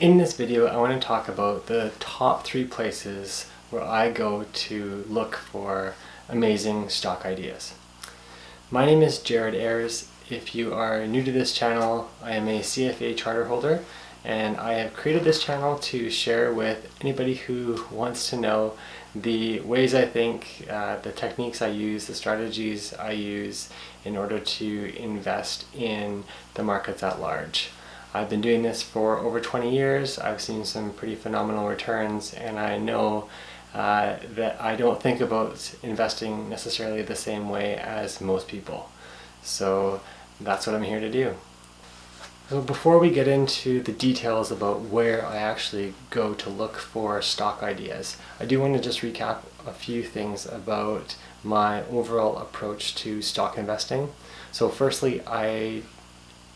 In this video, I want to talk about the top 3 places where I go to look for amazing stock ideas. My name is Jared Ayers. If you are new to this channel, I am a CFA charter holder, and I have created this channel to share with anybody who wants to know the ways I think, the techniques I use, the strategies I use in order to invest in the markets at large. I've been doing this for over 20 years. I've seen some pretty phenomenal returns, and I know that I don't think about investing necessarily the same way as most people. So that's what I'm here to do. So before we get into the details about where I actually go to look for stock ideas, I do want to just recap a few things about my overall approach to stock investing. So firstly, I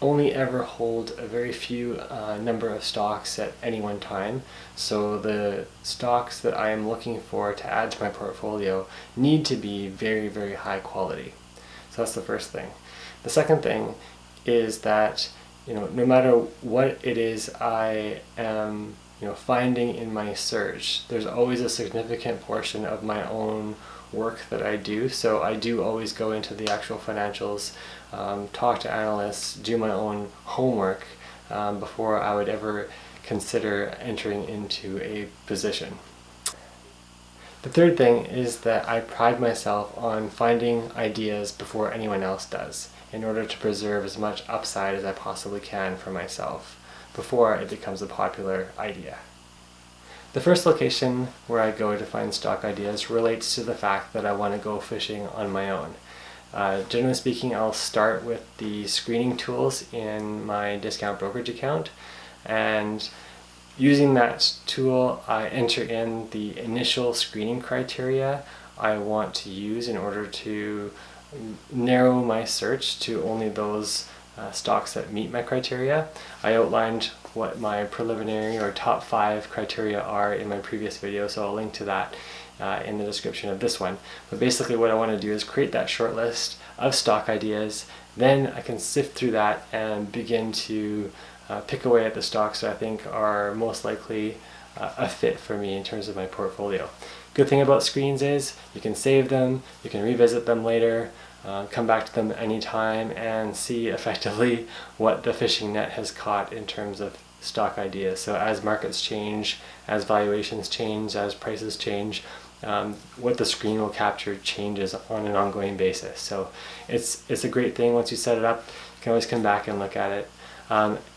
only ever hold a very few number of stocks at any one time. So the stocks that I am looking for to add to my portfolio need to be very, very high quality. So that's the first thing. The second thing is that no matter what it is I am finding in my search, there's always a significant portion of my own work that I do. So I do always go into the actual financials, talk to analysts, do my own homework before I would ever consider entering into a position. The third thing is that I pride myself on finding ideas before anyone else does, in order to preserve as much upside as I possibly can for myself before it becomes a popular idea. The first location where I go to find stock ideas relates to the fact that I want to go fishing on my own. Generally speaking, I'll start with the screening tools in my discount brokerage account, and using that tool, I enter in the initial screening criteria I want to use in order to narrow my search to only those stocks that meet my criteria. I outlined what my preliminary or top 5 criteria are in my previous video, so I'll link to that in the description of this one. But basically what I want to do is create that short list of stock ideas. Then I can sift through that and begin to pick away at the stocks that I think are most likely a fit for me in terms of my portfolio. Good thing about screens is you can save them, you can revisit them later, come back to them anytime and see effectively what the fishing net has caught in terms of stock ideas. So as markets change, as valuations change, as prices change, what the screen will capture changes on an ongoing basis. So it's a great thing. Once you set it up, you can always come back and look at it.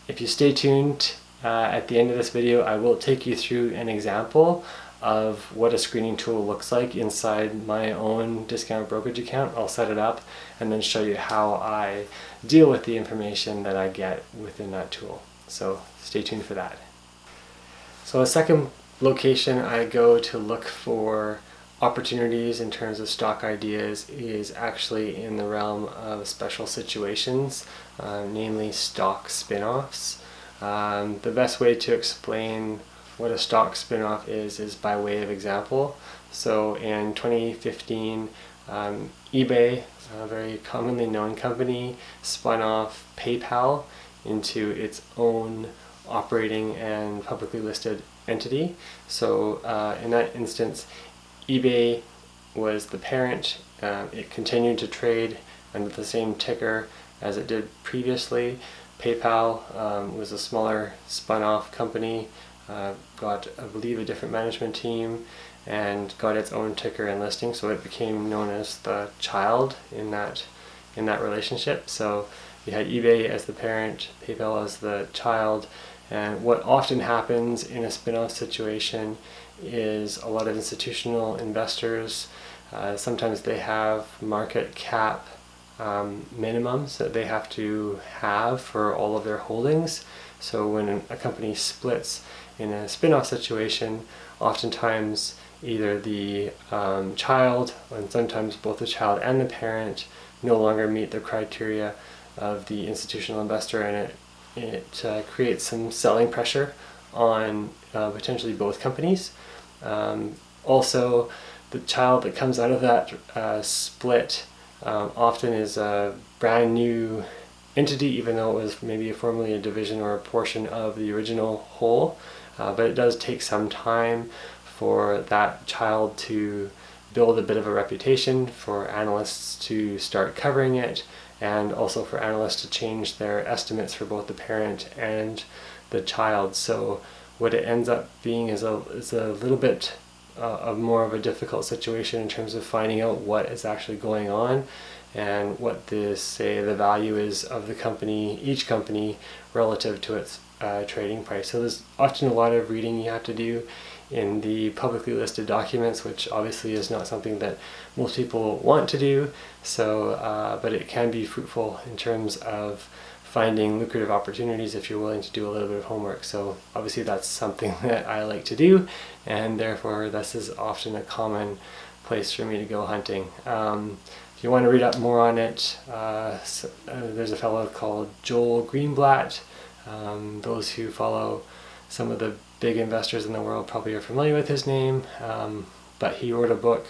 If you stay tuned, at the end of this video, I will take you through an example of what a screening tool looks like inside my own discount brokerage account. I'll set it up and then show you how I deal with the information that I get within that tool. So stay tuned for that. So a second location I go to look for opportunities in terms of stock ideas is actually in the realm of special situations, namely stock spin-offs. The best way to explain what a stock spin-off is by way of example. So in 2015, eBay, a very commonly known company, spun off PayPal into its own operating and publicly listed entity. So in that instance, eBay was the parent. It continued to trade under the same ticker as it did previously. PayPal was a smaller spun-off company, got, I believe, a different management team and got its own ticker and listing, so it became known as the child in that relationship. So you had eBay as the parent, PayPal as the child, and what often happens in a spin-off situation is a lot of institutional investors, sometimes they have market cap minimums that they have to have for all of their holdings. So when a company splits in a spin-off situation, oftentimes either the child, and sometimes both the child and the parent, no longer meet the criteria of the institutional investor, and it creates some selling pressure on potentially both companies. Also, the child that comes out of that split often is a brand new entity, even though it was maybe formerly a division or a portion of the original whole. But it does take some time for that child to build a bit of a reputation, for analysts to start covering it, and also for analysts to change their estimates for both the parent and the child. So what it ends up being is a little bit of more of a difficult situation in terms of finding out what is actually going on and what the value is of the company, each company, relative to its trading price. So there's often a lot of reading you have to do in the publicly listed documents, which obviously is not something that most people want to do. So, but it can be fruitful in terms of finding lucrative opportunities if you're willing to do a little bit of homework. So obviously that's something that I like to do, and therefore this is often a common place for me to go hunting. If you want to read up more on it, there's a fellow called Joel Greenblatt. Those who follow some of the big investors in the world probably are familiar with his name, but he wrote a book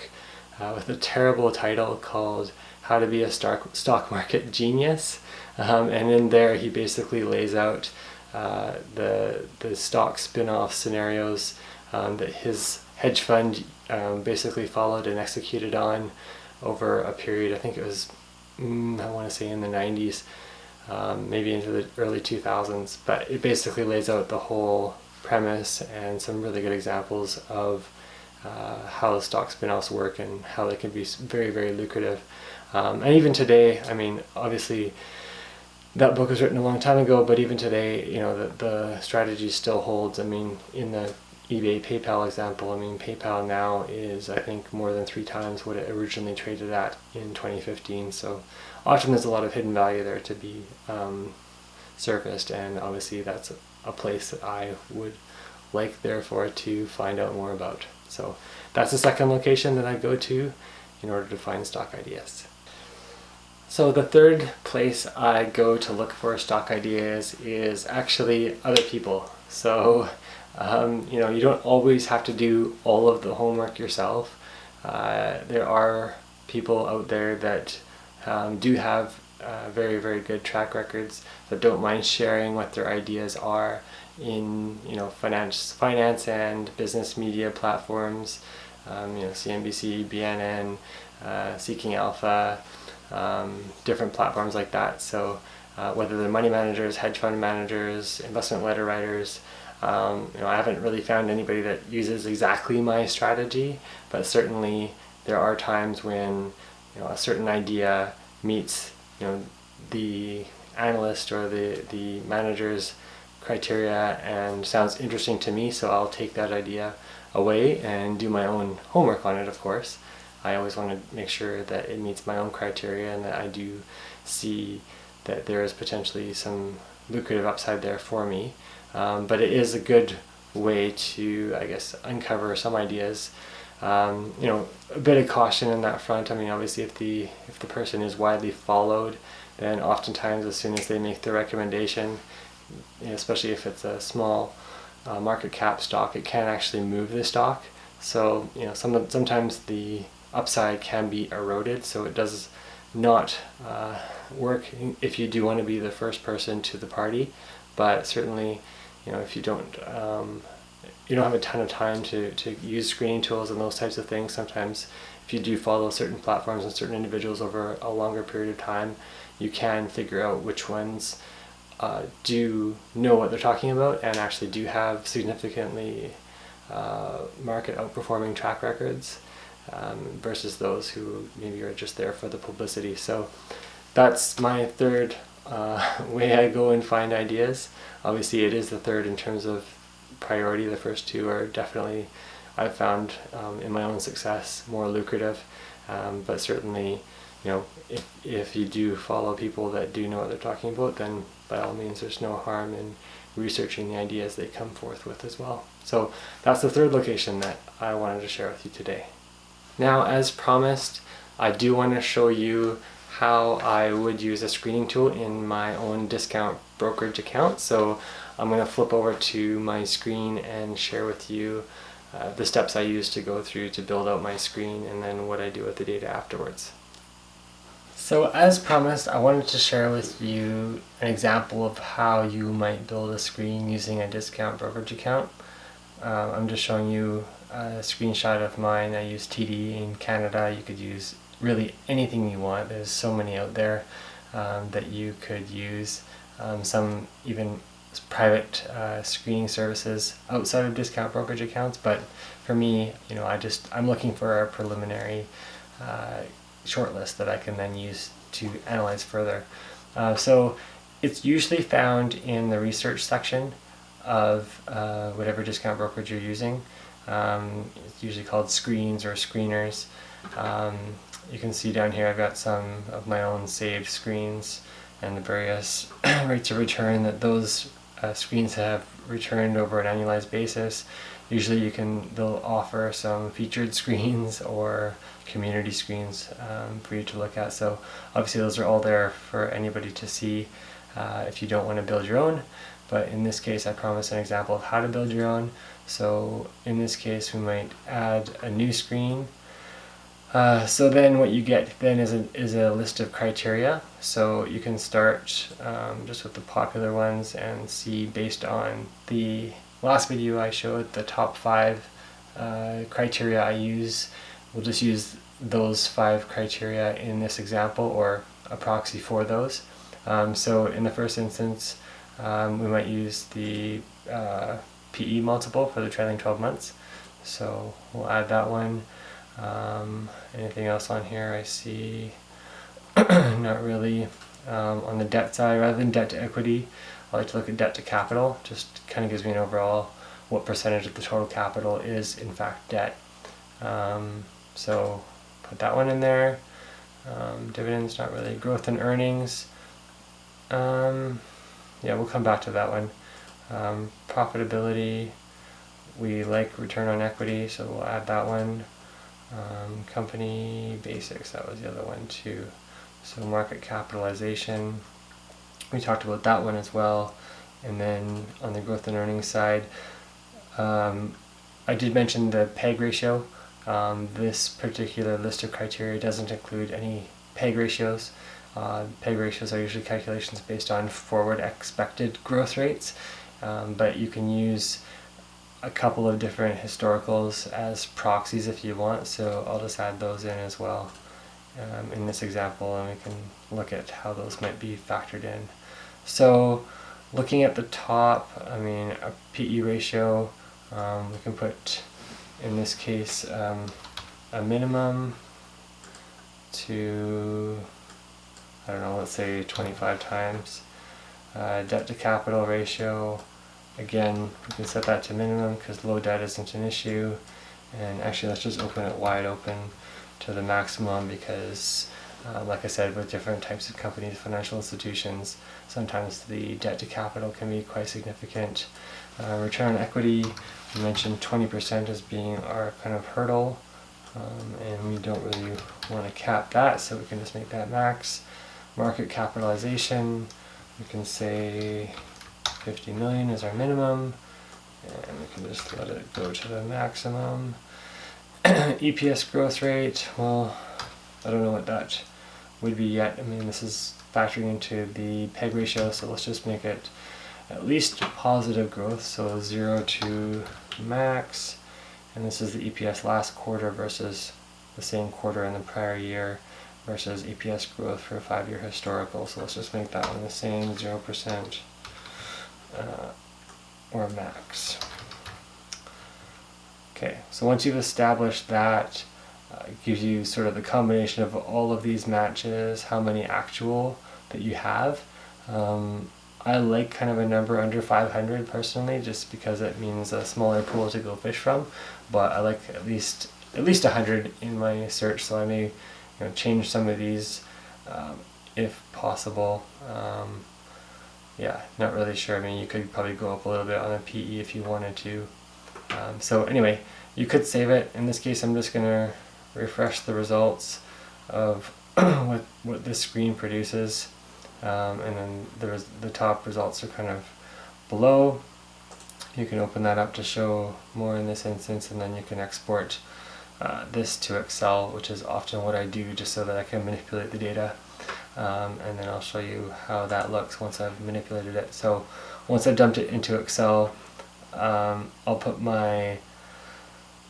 with a terrible title called How to Be a Stock Market Genius. And in there he basically lays out the stock spin-off scenarios that his hedge fund basically followed and executed on over a period. I think it was, I want to say in the 90s, maybe into the early 2000s. But it basically lays out the whole premise and some really good examples of how stock spin-offs work and how they can be very, very lucrative. And even today, I mean, obviously that book was written a long time ago, but even today, you know, the strategy still holds. I mean, in the eBay PayPal example, I mean, PayPal now is, I think, more than 3 times what it originally traded at in 2015. So often there's a lot of hidden value there to be surfaced, and obviously that's a place that I would like, therefore, to find out more about. So that's the second location that I go to in order to find stock ideas. So the third place I go to look for stock ideas is actually other people. So you know, you don't always have to do all of the homework yourself. There are people out there that do have very, very good track records, that don't mind sharing what their ideas are in, you know, finance and business media platforms, you know, CNBC, BNN, Seeking Alpha, different platforms like that. So whether they're money managers, hedge fund managers, investment letter writers, you know, I haven't really found anybody that uses exactly my strategy, but certainly there are times when, you know, a certain idea meets, you know, the analyst or the manager's criteria and sounds interesting to me, so I'll take that idea away and do my own homework on it. Of course, I always want to make sure that it meets my own criteria and that I do see that there is potentially some lucrative upside there for me. But it is a good way to, I guess, uncover some ideas. You know, a bit of caution in that front. I mean, obviously, if the person is widely followed, then oftentimes as soon as they make the recommendation, you know, especially if it's a small market cap stock, it can actually move the stock. So, you know, sometimes the upside can be eroded. So it does not work if you do want to be the first person to the party. But certainly, you know, if you don't have a ton of time to use screening tools and those types of things, sometimes if you do follow certain platforms and certain individuals over a longer period of time, you can figure out which ones do know what they're talking about and actually do have significantly market outperforming track records versus those who maybe are just there for the publicity. So that's my third way I go and find ideas. Obviously it is the third in terms of priority. The first two are definitely, I've found in my own success, more lucrative, but certainly, you know, if you do follow people that do know what they're talking about, then by all means there's no harm in researching the ideas they come forth with as well. So that's the third location that I wanted to share with you today. Now, as promised, I do want to show you how I would use a screening tool in my own discount brokerage account. So I'm going to flip over to my screen and share with you the steps I use to go through to build out my screen and then what I do with the data afterwards. So as promised, I wanted to share with you an example of how you might build a screen using a discount brokerage account. I'm just showing you a screenshot of mine. I use TD in Canada. You could use really anything you want. There's so many out there that you could use. Some even private screening services outside of discount brokerage accounts. But for me, I'm looking for a preliminary shortlist that I can then use to analyze further. So it's usually found in the research section of whatever discount brokerage you're using. It's usually called screens or screeners. You can see down here I've got some of my own saved screens and the various rates of return that those screens have returned over an annualized basis. Usually they'll offer some featured screens or community screens for you to look at. So obviously those are all there for anybody to see if you don't want to build your own. But in this case I promise an example of how to build your own. So in this case we might add a new screen. So then what you get then is a list of criteria. So you can start just with the popular ones and see based on the last video I showed the top 5 criteria I use. We'll just use those 5 criteria in this example or a proxy for those. So in the first instance we might use the PE multiple for the trailing 12 months. So we'll add that one. Anything else on here I see? Not really. On the debt side, rather than debt to equity, I like to look at debt to capital. Just kind of gives me an overall what percentage of the total capital is in fact debt. So put that one in there. Dividends, not really. Growth in earnings. Yeah, we'll come back to that one. Profitability, we like return on equity, so we'll add that one. Company basics, that was the other one too. So market capitalization, we talked about that one as well. And then on the growth and earnings side, I did mention the PEG ratio. This particular list of criteria doesn't include any PEG ratios. PEG ratios are usually calculations based on forward expected growth rates, but you can use a couple of different historicals as proxies if you want, so I'll just add those in as well in this example, and we can look at how those might be factored in. So looking at the top, a PE ratio, we can put in this case a minimum to, I don't know, let's say 25 times. Debt to capital ratio, again, we can set that to minimum because low debt isn't an issue. And actually let's just open it wide open to the maximum because like I said, with different types of companies, financial institutions, sometimes the debt to capital can be quite significant. Return on equity, we mentioned 20% as being our kind of hurdle, and we don't really want to cap that, so we can just make that max. Market capitalization, we can say 50 million is our minimum, and we can just let it go to the maximum. EPS growth rate, well, I don't know what that would be yet. This is factoring into the PEG ratio, so let's just make it at least positive growth, so 0 to max. And this is the EPS last quarter versus the same quarter in the prior year versus EPS growth for a 5-year historical. So let's just make that one the same, 0% or max. Okay, so once you've established that, it gives you sort of the combination of all of these matches, how many actual that you have. I like kind of a number under 500 personally, just because it means a smaller pool to go fish from. But I like at least 100 in my search, so I may change some of these if possible. Yeah, not really sure. You could probably go up a little bit on a PE if you wanted to. So anyway, you could save it. In this case, I'm just going to refresh the results of what this screen produces. And then the top results are kind of below. You can open that up to show more in this instance, and then you can export this to Excel, which is often what I do just so that I can manipulate the data. and then I'll show you how that looks once I've manipulated it. So once I've dumped it into Excel, I'll put my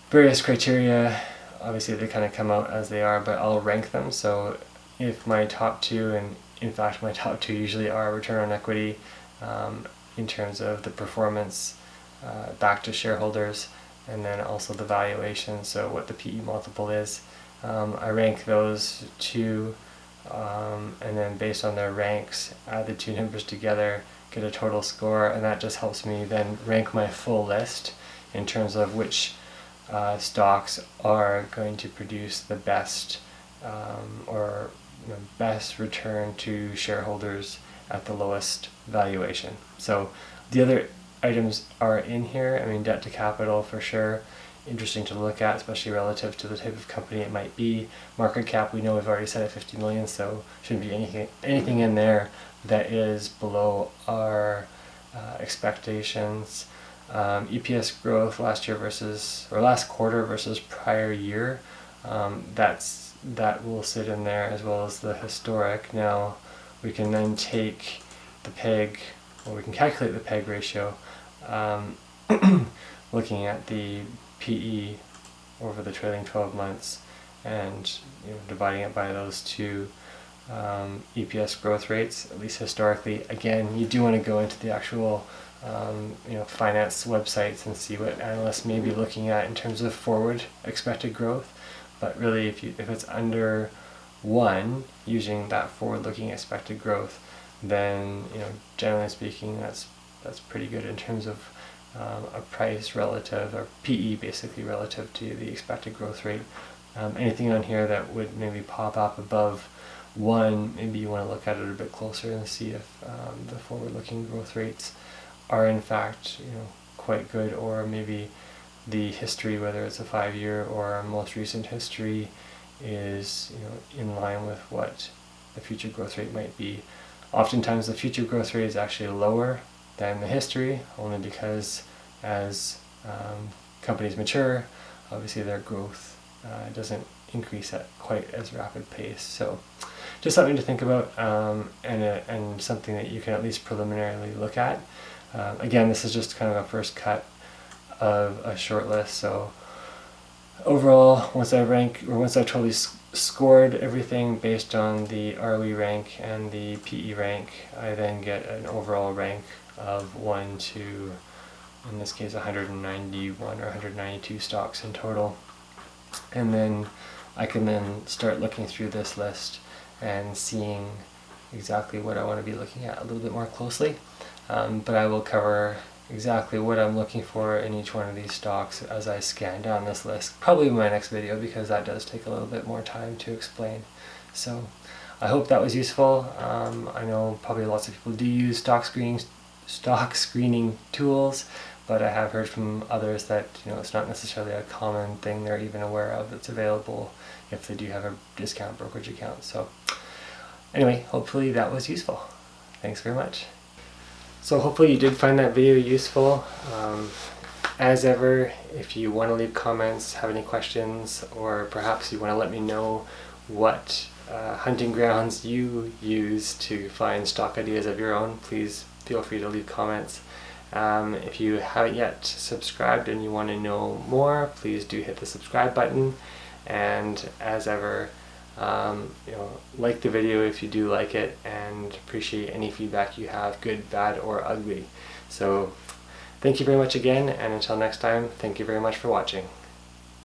various criteria. Obviously they kind of come out as they are, but I'll rank them. So if my top two, and in fact my top two usually are return on equity, in terms of the performance back to shareholders, and then also the valuation, so what the PE multiple is. I rank those two, and then based on their ranks, add the two numbers together, get a total score, and that just helps me then rank my full list in terms of which stocks are going to produce the best or best return to shareholders at the lowest valuation. So the other items are in here. I mean, debt to capital for sure, interesting to look at, especially relative to the type of company it might be. Market cap, we know we've already set at 50 million, so shouldn't be anything in there that is below our expectations. EPS growth last quarter versus prior year, that will sit in there, as well as the historic. Now we can then take the PEG, or we can calculate the PEG ratio, looking at the PE over the trailing 12 months and dividing it by those two EPS growth rates, at least historically. Again, you do want to go into the actual finance websites and see what analysts may be looking at in terms of forward expected growth. But really, if it's under 1, using that forward-looking expected growth, then generally speaking, that's pretty good in terms of a price relative, or PE basically, relative to the expected growth rate. Anything on here that would maybe pop up above 1, maybe you want to look at it a bit closer and see if the forward-looking growth rates are in fact quite good, or maybe the history, whether it's a 5-year or a most recent history, is in line with what the future growth rate might be. Oftentimes the future growth rate is actually lower than the history, only because as companies mature, obviously their growth doesn't increase at quite as rapid pace. So just something to think about, and something that you can at least preliminarily look at. Again, this is just kind of a first cut of a short list. So overall, once I totally scored everything based on the ROE rank and the PE rank, I then get an overall rank of 1 to, in this case, 191 or 192 stocks in total. And then I can then start looking through this list and seeing exactly what I want to be looking at a little bit more closely. But I will cover exactly what I'm looking for in each one of these stocks as I scan down this list, probably in my next video, because that does take a little bit more time to explain. So I hope that was useful. I know probably lots of people do use stock screening tools, but I have heard from others that it's not necessarily a common thing they're even aware of that's available if they do have a discount brokerage account. So anyway, hopefully that was useful. Thanks very much. So hopefully you did find that video useful. As ever, if you want to leave comments, have any questions, or perhaps you want to let me know what hunting grounds you use to find stock ideas of your own, please feel free to leave comments. If you haven't yet subscribed and you want to know more, please do hit the subscribe button. And as ever, like the video if you do like it, and appreciate any feedback you have, good, bad, or ugly. So thank you very much again, and until next time, thank you very much for watching.